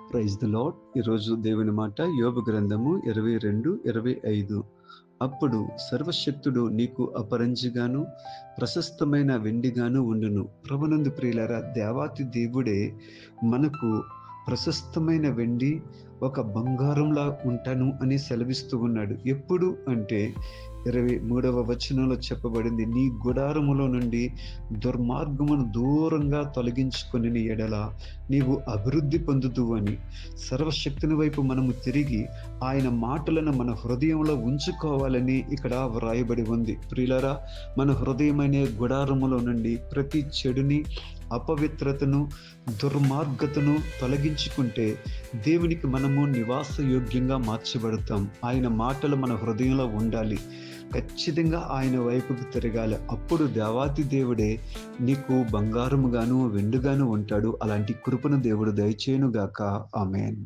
Praise the lord. ఈరోజు దేవుని మాట యోబు గ్రంథము 22:25. అప్పుడు సర్వశక్తుడు నీకు అపరంజిగాను ప్రశస్తమైన వెండిగాను ఉండును. ప్రభునందు ప్రియులారా, దేవాతి దేవుడే మనకు ప్రశస్తమైన వెండి, ఒక బంగారంలా ఉంటాను అని సెలవిస్తూ ఉన్నాడు. ఎప్పుడు అంటే 23వ వచనంలో చెప్పబడింది, నీ గుడారములో నుండి దుర్మార్గమును దూరంగా తొలగించుకొని ఎడల నీవు అభివృద్ధి పొందుదువు అని. సర్వశక్తుని వైపు మనము తిరిగి ఆయన మాటలను మన హృదయంలో ఉంచుకోవాలని ఇక్కడ వ్రాయబడి ఉంది. ప్రియులారా, మన హృదయం అనే గుడారములో నుండి ప్రతి చెడుని, అపవిత్రతను, దుర్మార్గతను తొలగించుకుంటే దేవునికి మనము నివాసయోగ్యంగా మార్చబడతాం. ఆయన మాటలు మన హృదయంలో ఉండాలి. ఖచ్చితంగా ఆయన వైపుకు తిరగాలి. అప్పుడు దేవాతి దేవుడే నీకు బంగారముగాను వెండుగాను ఉంటాడు. అలాంటి కృపను దేవుడు దయచేయునుగాక. ఆమేన్.